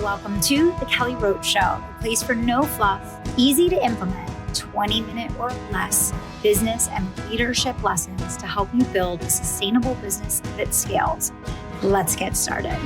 welcome to the Kelly Roach Show, a place for no fluff, easy to implement, 20-minute or less business and leadership lessons to help you build a sustainable business that scales. Let's get started.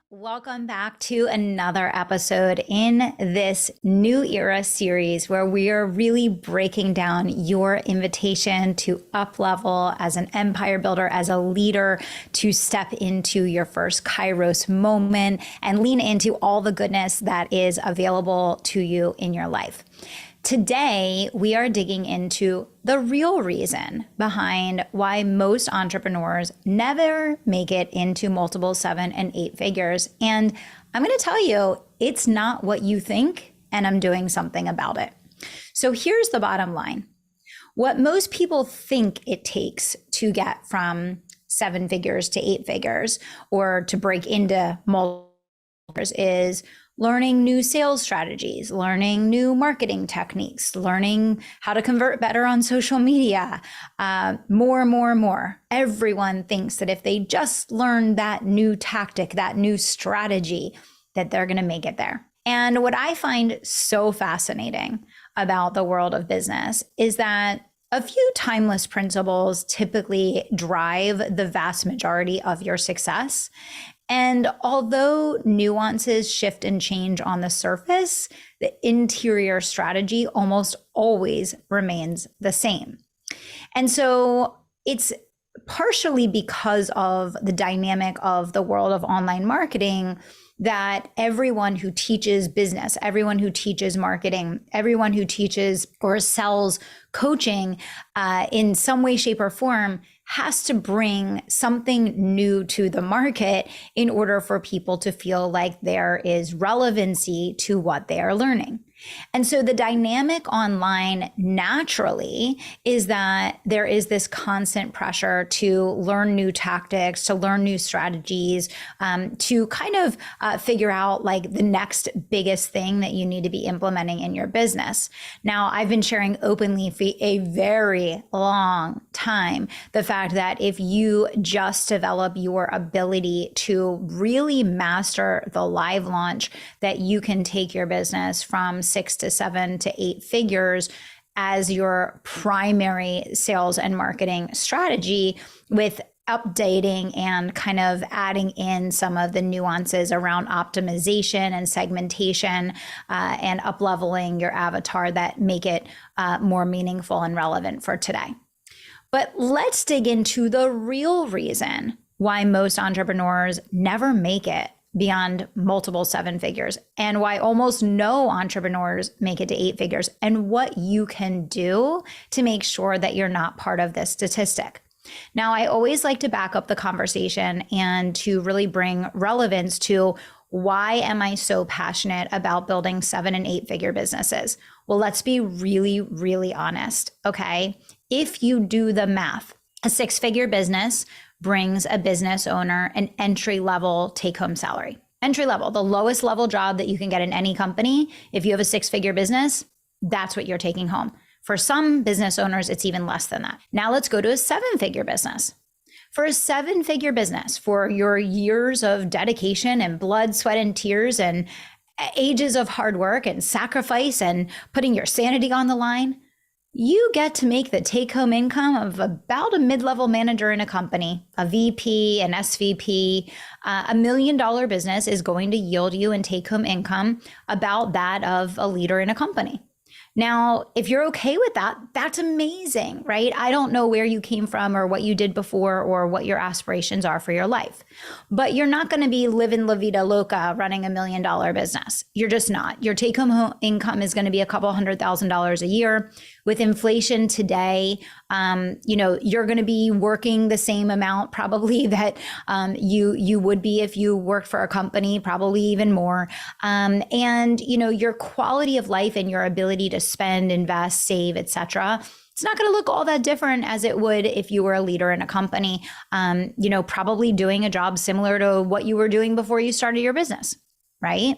Welcome back to another episode in this new era series where we are really breaking down your invitation to up level as an empire builder, as a leader, to step into your first Kairos moment and lean into all the goodness that is available to you in your life. Today, we are digging into the real reason behind why most entrepreneurs never make it into multiple 7 and 8 figures. And I'm going to tell you, it's not what you think, and I'm doing something about it. So here's the bottom line. What most people think it takes to get from 7 figures to 8 figures or to break into multiple figures is learning new sales strategies, learning new marketing techniques, learning how to convert better on social media, more. Everyone thinks that if they just learn that new tactic, that new strategy, that they're going to make it there. And what I find so fascinating about the world of business is that a few timeless principles typically drive the vast majority of your success. And although nuances shift and change on the surface, the interior strategy almost always remains the same. And so it's partially because of the dynamic of the world of online marketing that everyone who teaches business, everyone who teaches marketing, everyone who teaches or sells coaching in some way, shape, or form has to bring something new to the market in order for people to feel like there is relevancy to what they are learning. And so the dynamic online naturally is that there is this constant pressure to learn new tactics, to learn new strategies, to kind of figure out like the next biggest thing that you need to be implementing in your business. Now, I've been sharing openly for a very long time the fact that if you just develop your ability to really master the live launch, that you can take your business from 6 to 7 to 8 figures as your primary sales and marketing strategy, with updating and kind of adding in some of the nuances around optimization and segmentation and up-leveling your avatar that make it more meaningful and relevant for today. But let's dig into the real reason why most entrepreneurs never make it beyond multiple 7 figures, and why almost no entrepreneurs make it to 8 figures, and what you can do to make sure that you're not part of this statistic. Now, I always like to back up the conversation and to really bring relevance to why am I so passionate about building 7 and 8 figure businesses? Well, let's be really, really honest, okay? If you do the math, a 6-figure business brings a business owner an entry-level take-home salary. Entry-level, the lowest level job that you can get in any company. If you have a 6-figure business, that's what you're taking home. For some business owners, it's even less than that. Now let's go to a 7-figure business. For a 7-figure business, for your years of dedication and blood, sweat, and tears and ages of hard work and sacrifice and putting your sanity on the line, you get to make the take-home income of about a mid-level manager in a company, a VP, an SVP. $1 million business is going to yield you in take-home income about that of a leader in a company. Now, if you're okay with that, that's amazing, right? I don't know where you came from or what you did before or what your aspirations are for your life, but you're not going to be living La Vida Loca running $1 million business. You're just not. Your take-home income is going to be a couple $100,000 a year. With inflation today, you're going to be working the same amount probably that you would be if you worked for a company, probably even more. Your quality of life and your ability to spend, invest, save, etc. It's not going to look all that different as it would if you were a leader in a company, probably doing a job similar to what you were doing before you started your business, right?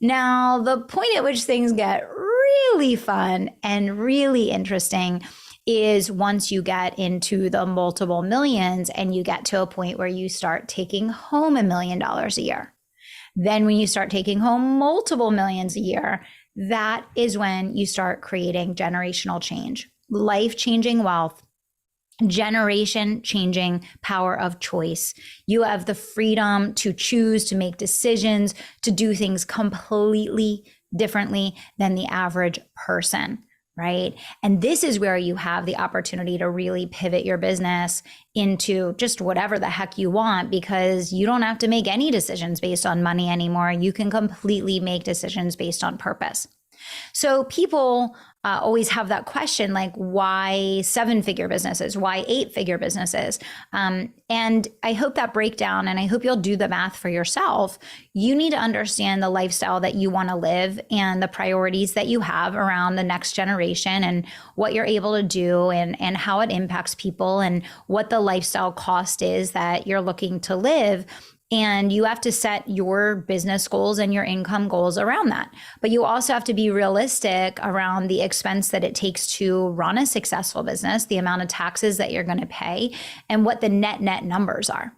Now, the point at which things get really fun and really interesting is once you get into the multiple millions and you get to a point where you start taking home $1 million a year. Then when you start taking home multiple millions a year, that is when you start creating generational change, life-changing wealth, generation changing power of choice. You have the freedom to choose, to make decisions, to do things completely differently than the average person, right? And this is where you have the opportunity to really pivot your business into just whatever the heck you want, because you don't have to make any decisions based on money anymore. You can completely make decisions based on purpose. So people always have that question, like, why 7-figure businesses? Why 8-figure businesses? And I hope that breakdown, and I hope you'll do the math for yourself. You need to understand the lifestyle that you want to live and the priorities that you have around the next generation and what you're able to do and how it impacts people and what the lifestyle cost is that you're looking to live. And you have to set your business goals and your income goals around that. But you also have to be realistic around the expense that it takes to run a successful business, the amount of taxes that you're going to pay, and what the net numbers are.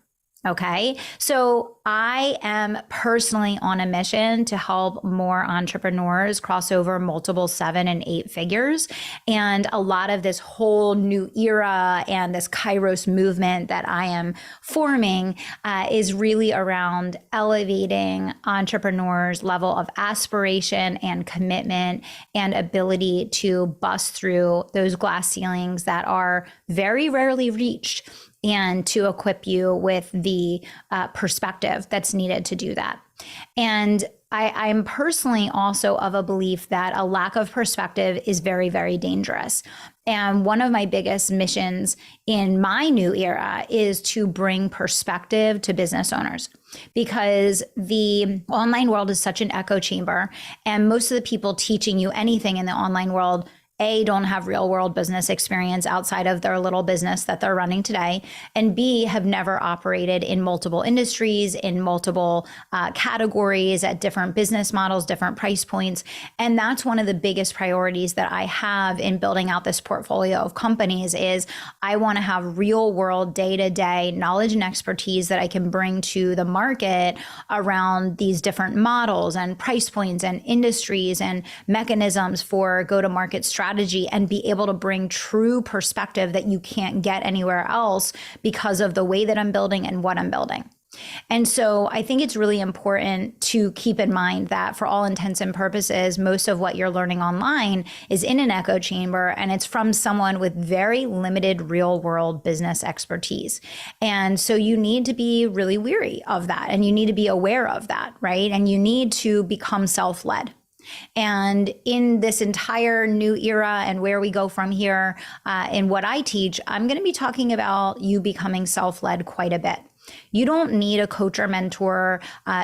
Okay. So I am personally on a mission to help more entrepreneurs cross over multiple 7 and 8 figures. And a lot of this whole new era and this Kairos movement that I am forming is really around elevating entrepreneurs' level of aspiration and commitment and ability to bust through those glass ceilings that are very rarely reached, and to equip you with the perspective that's needed to do that. And I'm personally also of a belief that a lack of perspective is very, very dangerous. And one of my biggest missions in my new era is to bring perspective to business owners, because the online world is such an echo chamber. And most of the people teaching you anything in the online world, A, don't have real world business experience outside of their little business that they're running today, and B, have never operated in multiple industries, in multiple categories, at different business models, different price points. And that's one of the biggest priorities that I have in building out this portfolio of companies is I want to have real world, day-to-day knowledge and expertise that I can bring to the market around these different models and price points and industries and mechanisms for go-to-market strategy, and be able to bring true perspective that you can't get anywhere else because of the way that I'm building and what I'm building. And so I think it's really important to keep in mind that for all intents and purposes, most of what you're learning online is in an echo chamber, and it's from someone with very limited real world business expertise. And so you need to be really weary of that, and you need to be aware of that, right? And you need to become self-led. And in this entire new era and where we go from here in what I teach, I'm going to be talking about you becoming self-led quite a bit. You don't need a coach or mentor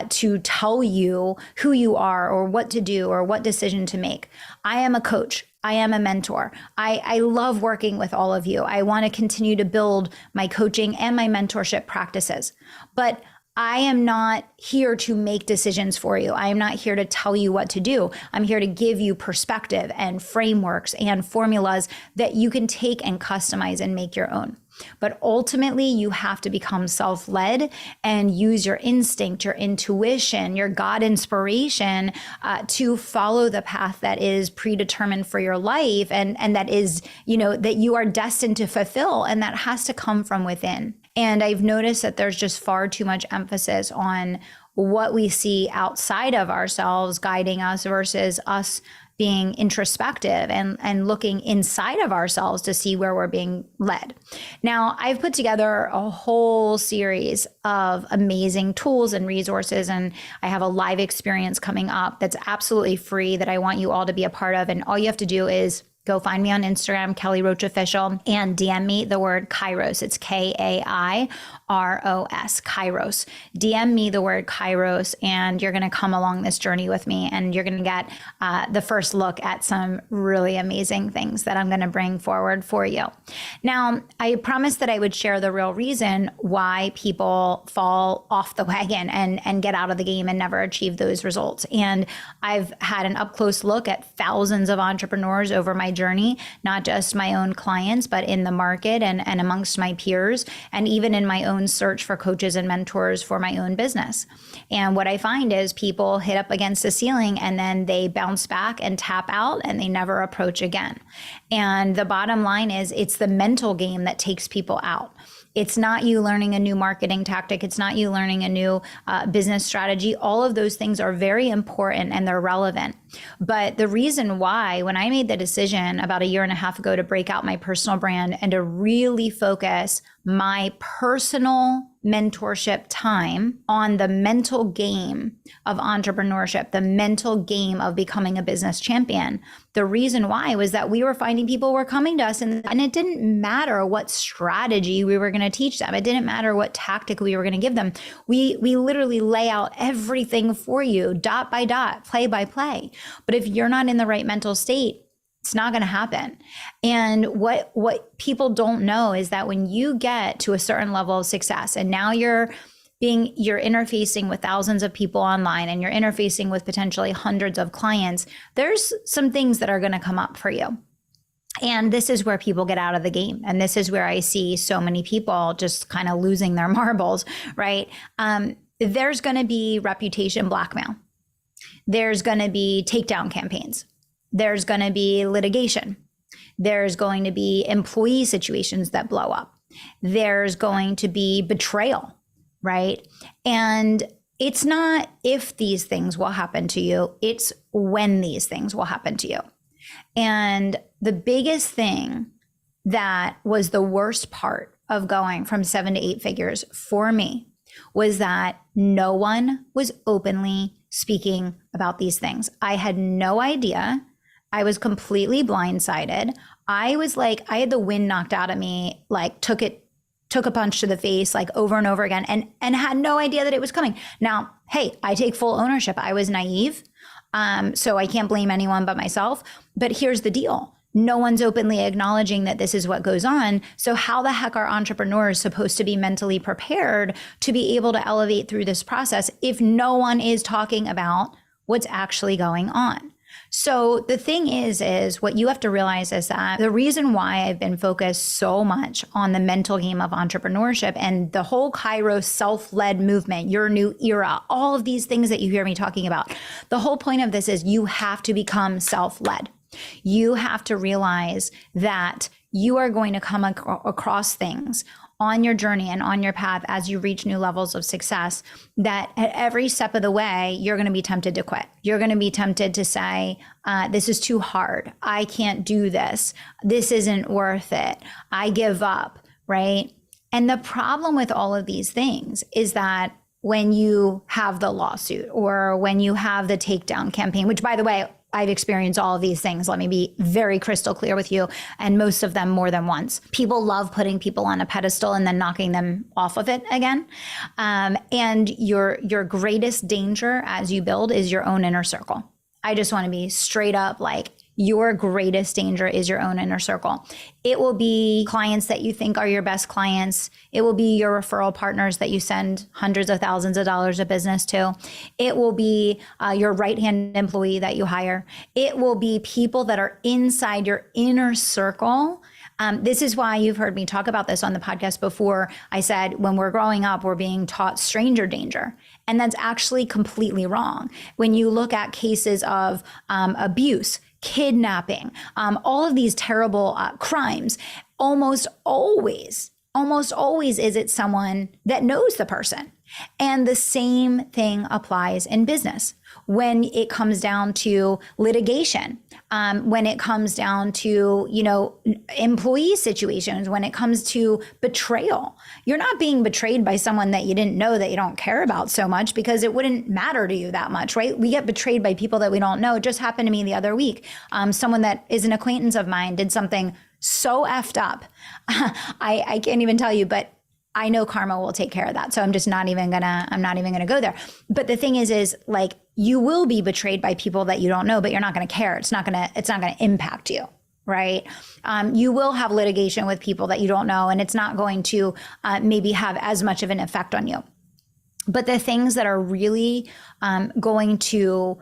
to tell you who you are or what to do or what decision to make. I am a coach. I am a mentor. I love working with all of you. I want to continue to build my coaching and my mentorship practices. But I am not here to make decisions for you. I am not here to tell you what to do. I'm here to give you perspective and frameworks and formulas that you can take and customize and make your own. But ultimately, you have to become self-led and use your instinct, your intuition, your God inspiration to follow the path that is predetermined for your life and that is, that you are destined to fulfill, and that has to come from within. And I've noticed that there's just far too much emphasis on what we see outside of ourselves guiding us versus us being introspective and looking inside of ourselves to see where we're being led. Now, I've put together a whole series of amazing tools and resources, and I have a live experience coming up that's absolutely free that I want you all to be a part of. And all you have to do is go find me on Instagram, Kelly Roach Official, and DM me the word Kairos. It's Kairos, Kairos. DM me the word Kairos, and you're going to come along this journey with me, and you're going to get the first look at some really amazing things that I'm going to bring forward for you. Now, I promised that I would share the real reason why people fall off the wagon and get out of the game and never achieve those results. And I've had an up close look at thousands of entrepreneurs over my journey, not just my own clients, but in the market and amongst my peers, and even in my own search for coaches and mentors for my own business. And what I find is people hit up against the ceiling and then they bounce back and tap out and they never approach again. And the bottom line is it's the mental game that takes people out. It's not you learning a new marketing tactic. It's not you learning a new business strategy. All of those things are very important and they're relevant. But the reason why, when I made the decision about a year and a half ago to break out my personal brand and to really focus my personal mentorship time on the mental game of entrepreneurship, the mental game of becoming a business champion, the reason why was that we were finding people were coming to us and it didn't matter what strategy we were going to teach them. It didn't matter what tactic we were going to give them. We literally lay out everything for you, dot by dot, play by play. But if you're not in the right mental state, it's not going to happen. And what people don't know is that when you get to a certain level of success and now you're interfacing with thousands of people online and you're interfacing with potentially hundreds of clients, there's some things that are going to come up for you. And this is where people get out of the game. And this is where I see so many people just kind of losing their marbles, right? There's going to be reputation blackmail. There's going to be takedown campaigns. There's going to be litigation. There's going to be employee situations that blow up. There's going to be betrayal, right? And it's not if these things will happen to you, it's when these things will happen to you. And the biggest thing that was the worst part of going from 7 to 8 figures for me was that no one was openly speaking about these things. I had no idea. I was completely blindsided. I was like, I had the wind knocked out of me, like took a punch to the face, like over and over again, and had no idea that it was coming. Now, hey, I take full ownership. I was naive. So I can't blame anyone but myself. But here's the deal. No one's openly acknowledging that this is what goes on. So how the heck are entrepreneurs supposed to be mentally prepared to be able to elevate through this process if no one is talking about what's actually going on? So the thing is what you have to realize is that the reason why I've been focused so much on the mental game of entrepreneurship and the whole Kairos self-led movement, your new era, all of these things that you hear me talking about, the whole point of this is you have to become self-led. You have to realize that you are going to come across things on your journey and on your path as you reach new levels of success, that at every step of the way, you're going to be tempted to quit. You're going to be tempted to say, this is too hard. I can't do this. This isn't worth it. I give up, right? And the problem with all of these things is that when you have the lawsuit or when you have the takedown campaign, which by the way, I've experienced all of these things. Let me be very crystal clear with you. And most of them more than once. People love putting people on a pedestal and then knocking them off of it again. And your greatest danger as you build is your own inner circle. I just want to be straight up like, your greatest danger is your own inner circle. It will be clients that you think are your best clients. It will be your referral partners that you send hundreds of thousands of dollars of business to. It will be your right-hand employee that you hire. It will be people that are inside your inner circle. This is why you've heard me talk about this on the podcast before. I said, when we're growing up, we're being taught stranger danger. And that's actually completely wrong. When you look at cases of abuse, kidnapping, all of these terrible crimes, almost always is it someone that knows the person. And the same thing applies in business. When it comes down to litigation, when it comes down to, employee situations, when it comes to betrayal, you're not being betrayed by someone that you didn't know, that you don't care about so much, because it wouldn't matter to you that much, right? We get betrayed by people that we don't know. It just happened to me the other week. Someone that is an acquaintance of mine did something so effed up. I can't even tell you, but I know karma will take care of that. So I'm not even gonna go there. But the thing is like, you will be betrayed by people that you don't know, but you're not gonna care. It's not gonna impact you, right? You will have litigation with people that you don't know, and it's not going to maybe have as much of an effect on you. But the things that are really going to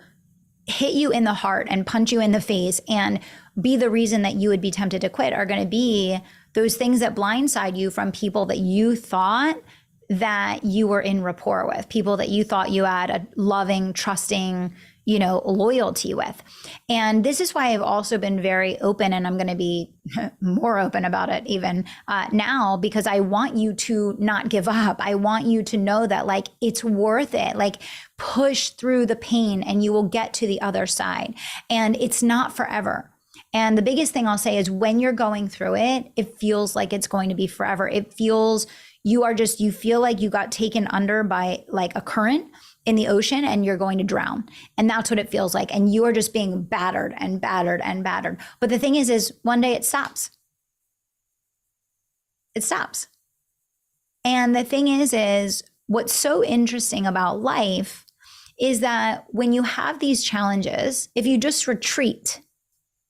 hit you in the heart and punch you in the face and be the reason that you would be tempted to quit are going to be those things that blindside you from people that you thought that you were in rapport with, people that you thought you had a loving, trusting, loyalty with. And this is why I've also been very open, and I'm going to be more open about it even now, because I want you to not give up. I want you to know that like it's worth it. Like push through the pain and you will get to the other side. And it's not forever. And the biggest thing I'll say is when you're going through it, it feels like it's going to be forever. It feels you feel like you got taken under by like a current in the ocean and you're going to drown. And that's what it feels like. And you are just being battered and battered and battered. But the thing is one day it stops. It stops. And the thing is what's so interesting about life is that when you have these challenges, if you just retreat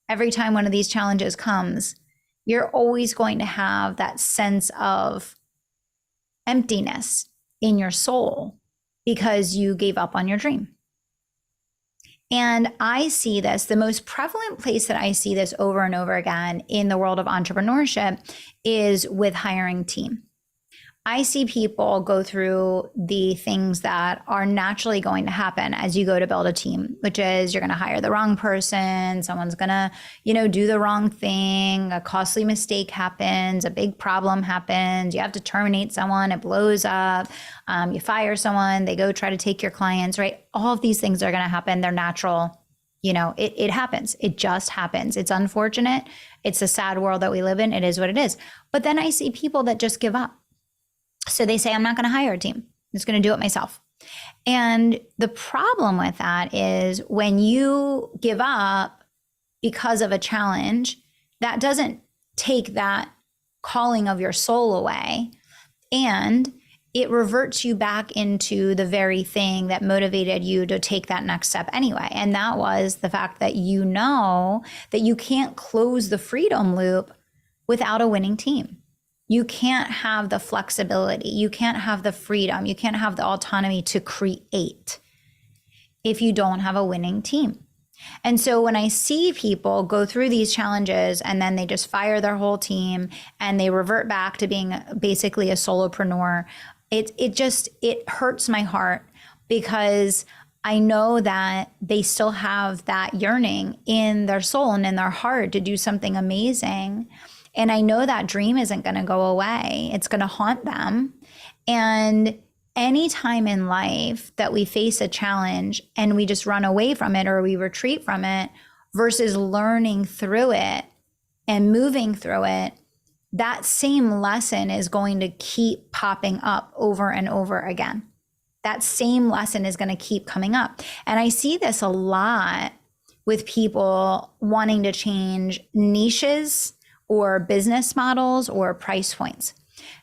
every time one of these challenges comes, you're always going to have that sense of emptiness in your soul because you gave up on your dream. And I see this, the most prevalent place that I see this over and over again in the world of entrepreneurship is with hiring team. I see people go through the things that are naturally going to happen as you go to build a team, which is you're going to hire the wrong person. Someone's going to, do the wrong thing. A costly mistake happens. A big problem happens. You have to terminate someone. It blows up. You fire someone. They go try to take your clients, right? All of these things are going to happen. They're natural. It happens. It just happens. It's unfortunate. It's a sad world that we live in. It is what it is. But then I see people that just give up. So they say, I'm not going to hire a team. I'm just going to do it myself. And the problem with that is when you give up because of a challenge, that doesn't take that calling of your soul away. And it reverts you back into the very thing that motivated you to take that next step anyway. And that was the fact that you know that you can't close the freedom loop without a winning team. You can't have the flexibility. You can't have the freedom. You can't have the autonomy to create if you don't have a winning team. And so when I see people go through these challenges and then they just fire their whole team and they revert back to being basically a solopreneur, it hurts my heart because I know that they still have that yearning in their soul and in their heart to do something amazing. And I know that dream isn't going to go away. It's going to haunt them. And any time in life that we face a challenge and we just run away from it or we retreat from it versus learning through it and moving through it, that same lesson is going to keep popping up over and over again. That same lesson is going to keep coming up. And I see this a lot with people wanting to change niches or business models or price points.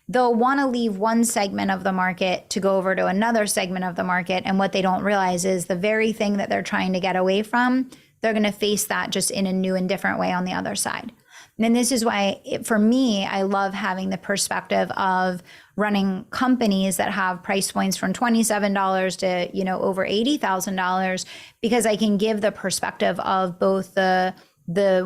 They'll want to leave one segment of the market to go over to another segment of the market. And what they don't realize is the very thing that they're trying to get away from, they're going to face that just in a new and different way on the other side. And this is why, for me, I love having the perspective of running companies that have price points from $27 to, over $80,000, because I can give the perspective of both the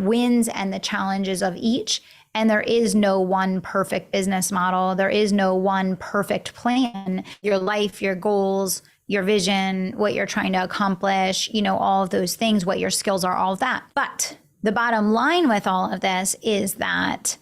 wins and the challenges of each. And there is no one perfect business model. There is no one perfect plan. Your life, your goals, your vision, what you're trying to accomplish, all of those things, what your skills are, all of that. But the bottom line with all of this is that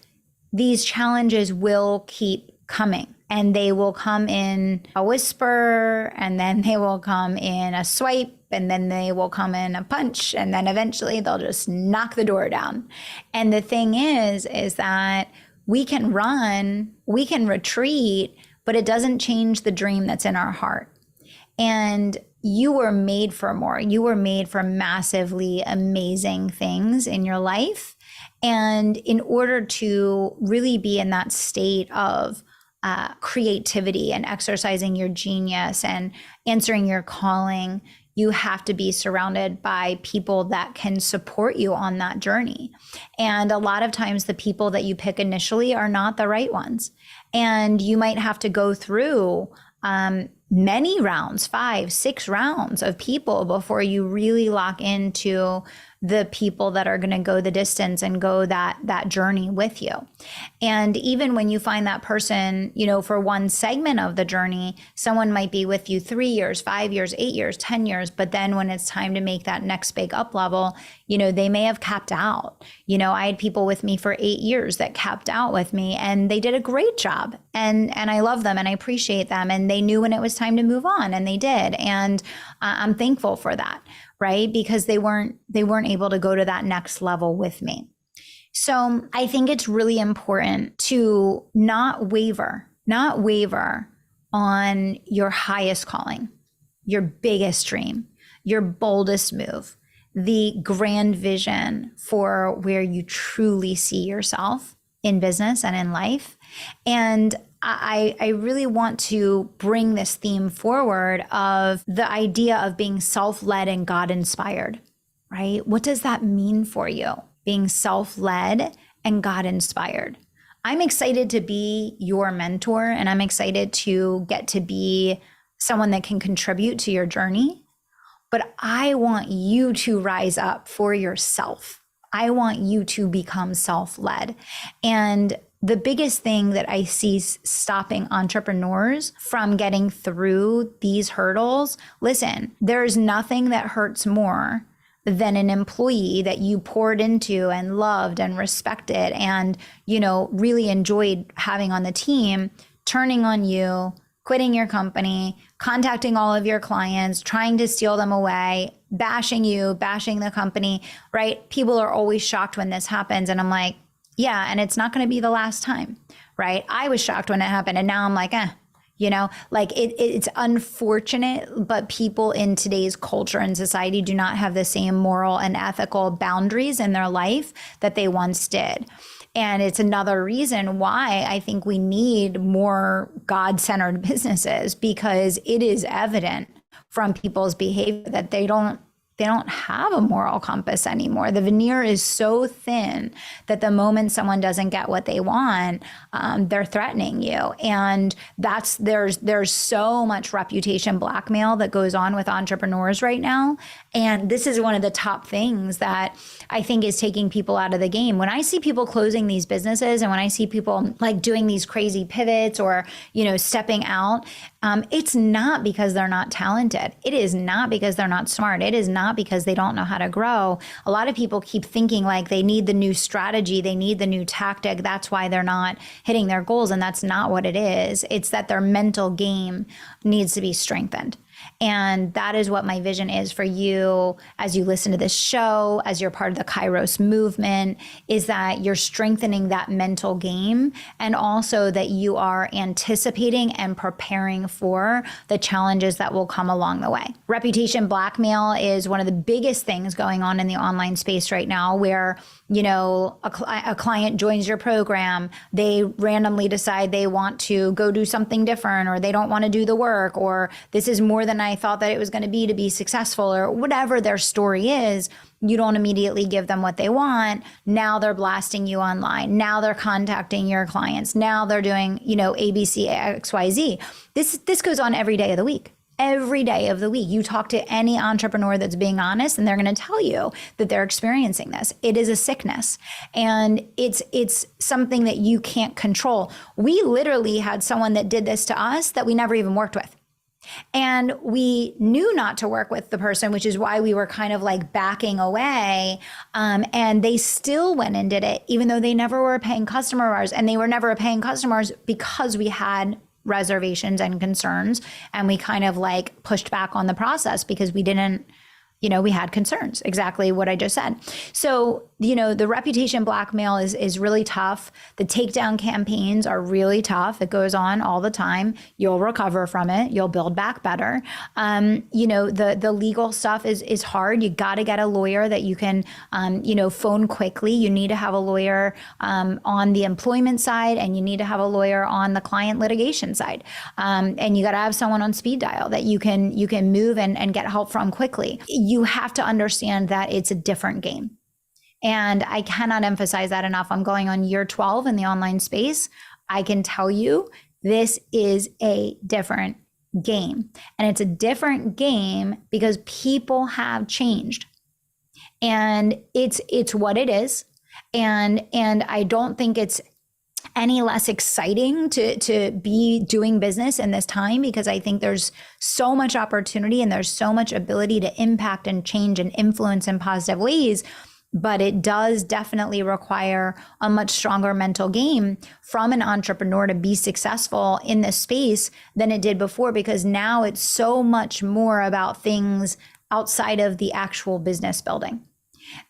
these challenges will keep coming. And they will come in a whisper, and then they will come in a swipe, and then they will come in a punch, and then eventually they'll just knock the door down. And the thing is that we can run, we can retreat, but it doesn't change the dream that's in our heart. And you were made for more. You were made for massively amazing things in your life. And in order to really be in that state of creativity and exercising your genius and answering your calling, you have to be surrounded by people that can support you on that journey. And a lot of times the people that you pick initially are not the right ones. And you might have to go through many rounds, 5, 6 rounds of people before you really lock into the people that are going to go the distance and go that journey with you. And even when you find that person, for one segment of the journey, someone might be with you 3 years, 5 years, 8 years, 10 years. But then when it's time to make that next big up level, they may have capped out. I had people with me for 8 years that capped out with me, and they did a great job. And I love them and I appreciate them. And they knew when it was time to move on, and they did. And I'm thankful for that, right? Because they weren't able to go to that next level with me. So I think it's really important to not waver on your highest calling, your biggest dream, your boldest move, the grand vision for where you truly see yourself in business and in life. And I really want to bring this theme forward of the idea of being self-led and God-inspired, right? What does that mean for you, being self-led and God-inspired? I'm excited to be your mentor, and I'm excited to get to be someone that can contribute to your journey. But I want you to rise up for yourself. I want you to become self-led. And the biggest thing that I see stopping entrepreneurs from getting through these hurdles, listen, there's nothing that hurts more than an employee that you poured into and loved and respected and, really enjoyed having on the team, turning on you, quitting your company, contacting all of your clients, trying to steal them away, bashing you, bashing the company, right? People are always shocked when this happens. And I'm like, yeah, and it's not going to be the last time, right? I was shocked when it happened, and now I'm like, it's unfortunate, but people in today's culture and society do not have the same moral and ethical boundaries in their life that they once did. And it's another reason why I think we need more God-centered businesses, because it is evident from people's behavior that they don't have a moral compass anymore. The veneer is so thin that the moment someone doesn't get what they want, they're threatening you. And there's so much reputation blackmail that goes on with entrepreneurs right now. And this is one of the top things that I think is taking people out of the game. When I see people closing these businesses, and when I see people like doing these crazy pivots or, stepping out, it's not because they're not talented. It is not because they're not smart. It is not because they don't know how to grow. A lot of people keep thinking like they need the new strategy, they need the new tactic. That's why they're not hitting their goals. And that's not what it is. It's that their mental game needs to be strengthened. And that is what my vision is for you as you listen to this show, as you're part of the Kairos movement, is that you're strengthening that mental game, and also that you are anticipating and preparing for the challenges that will come along the way. Reputation blackmail is one of the biggest things going on in the online space right now, where a client joins your program, they randomly decide they want to go do something different, or they don't want to do the work, or this is more than I thought that it was going to be successful, or whatever their story is. You don't immediately give them what they want. Now they're blasting you online. Now they're contacting your clients. Now they're doing, ABC, XYZ. This goes on every day of the week. Every day of the week. You talk to any entrepreneur that's being honest, and they're going to tell you that they're experiencing this. It is a sickness, and it's something that you can't control. We literally had someone that did this to us that we never even worked with. And we knew not to work with the person, which is why we were kind of like backing away. And they still went and did it, even though they never were a paying customer of ours. And they were never a paying customers because we had reservations and concerns. And we kind of like pushed back on the process because we didn't, we had concerns, exactly what I just said. So, the reputation blackmail is really tough. The takedown campaigns are really tough. It goes on all the time. You'll recover from it. You'll build back better. The legal stuff is hard. You got to get a lawyer that you can, phone quickly. You need to have a lawyer on the employment side, and you need to have a lawyer on the client litigation side. And you got to have someone on speed dial that you can move and get help from quickly. You have to understand that it's a different game. And I cannot emphasize that enough. I'm going on year 12 in the online space. I can tell you this is a different game. And it's a different game because people have changed. And it's what it is. And I don't think it's any less exciting to be doing business in this time, because I think there's so much opportunity and there's so much ability to impact and change and influence in positive ways. But it does definitely require a much stronger mental game from an entrepreneur to be successful in this space than it did before, because now it's so much more about things outside of the actual business building.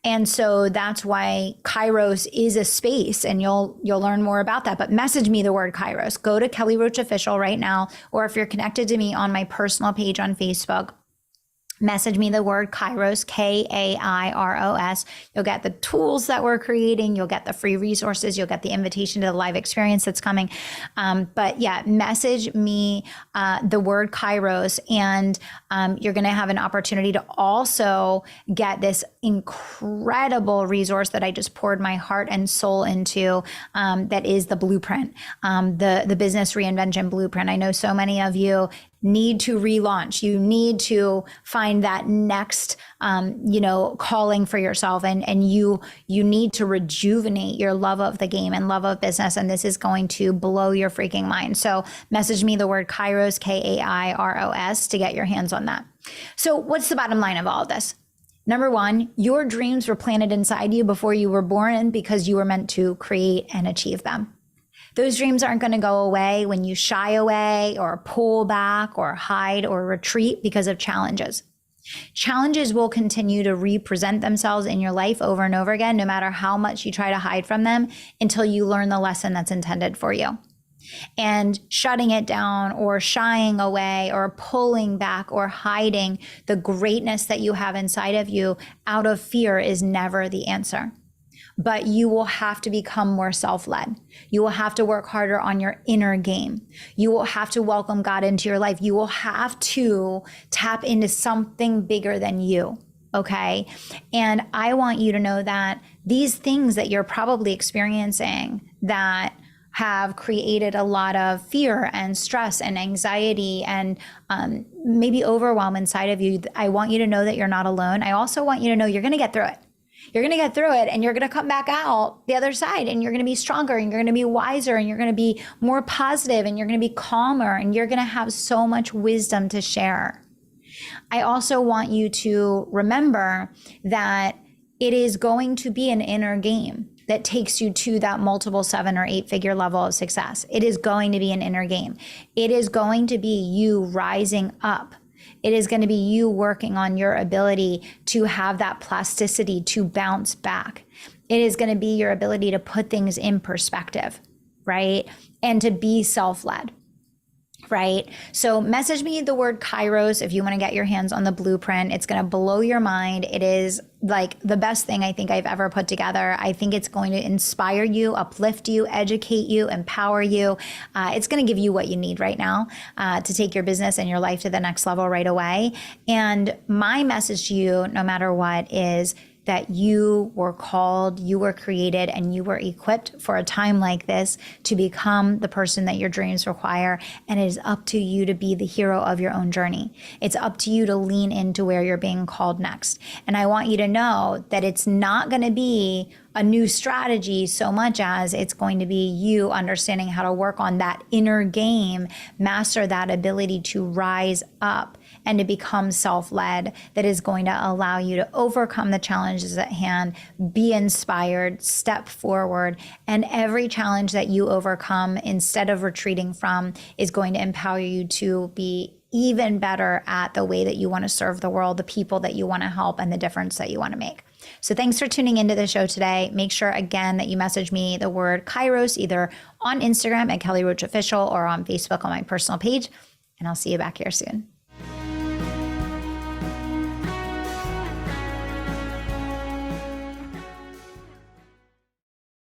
And so that's why Kairos is a space, and you'll learn more about that. But message me the word Kairos. Go to Kelly Roach Official right now, or if you're connected to me on my personal page on Facebook, message me the word Kairos, Kairos. You'll get the tools that we're creating. You'll get the free resources. You'll get the invitation to the live experience that's coming. But yeah, message me the word Kairos, and you're going to have an opportunity to also get this incredible resource that I just poured my heart and soul into. That is the blueprint, the business reinvention blueprint. I know so many of you need to relaunch. You need to find that next, calling for yourself, and you need to rejuvenate your love of the game and love of business. And this is going to blow your freaking mind. So message me the word Kairos, Kairos, to get your hands on that. So what's the bottom line of all of this? Number one, your dreams were planted inside you before you were born, because you were meant to create and achieve them. Those dreams aren't going to go away when you shy away or pull back or hide or retreat because of challenges. Challenges will continue to represent themselves in your life over and over again, no matter how much you try to hide from them, until you learn the lesson that's intended for you. And shutting it down or shying away or pulling back or hiding the greatness that you have inside of you out of fear is never the answer. But you will have to become more self-led. You will have to work harder on your inner game. You will have to welcome God into your life. You will have to tap into something bigger than you, okay? And I want you to know that these things that you're probably experiencing that have created a lot of fear and stress and anxiety and maybe overwhelm inside of you, I want you to know that you're not alone. I also want you to know you're going to get through it. You're going to get through it, and you're going to come back out the other side, and you're going to be stronger, and you're going to be wiser, and you're going to be more positive, and you're going to be calmer, and you're going to have so much wisdom to share. I also want you to remember that it is going to be an inner game that takes you to that multiple 7 or 8 figure level of success. It is going to be an inner game. It is going to be you rising up. It is going to be you working on your ability to have that plasticity to bounce back. It is going to be your ability to put things in perspective, right? And to be self-led, right? So message me the word Kairos if you want to get your hands on the blueprint. It's going to blow your mind. It is like the best thing I think I've ever put together. I think it's going to inspire you, uplift you, educate you, empower you. It's going to give you what you need right now to take your business and your life to the next level right away. And my message to you, no matter what, is that you were called, you were created, and you were equipped for a time like this to become the person that your dreams require. And it is up to you to be the hero of your own journey. It's up to you to lean into where you're being called next. And I want you to know that it's not going to be a new strategy so much as it's going to be you understanding how to work on that inner game, master that ability to rise up and to become self-led, that is going to allow you to overcome the challenges at hand, be inspired, step forward, and every challenge that you overcome, instead of retreating from, is going to empower you to be even better at the way that you want to serve the world, the people that you want to help, and the difference that you want to make. So thanks for tuning into the show today. Make sure, again, that you message me the word Kairos either on Instagram at Kelly Roach Official or on Facebook on my personal page, and I'll see you back here soon.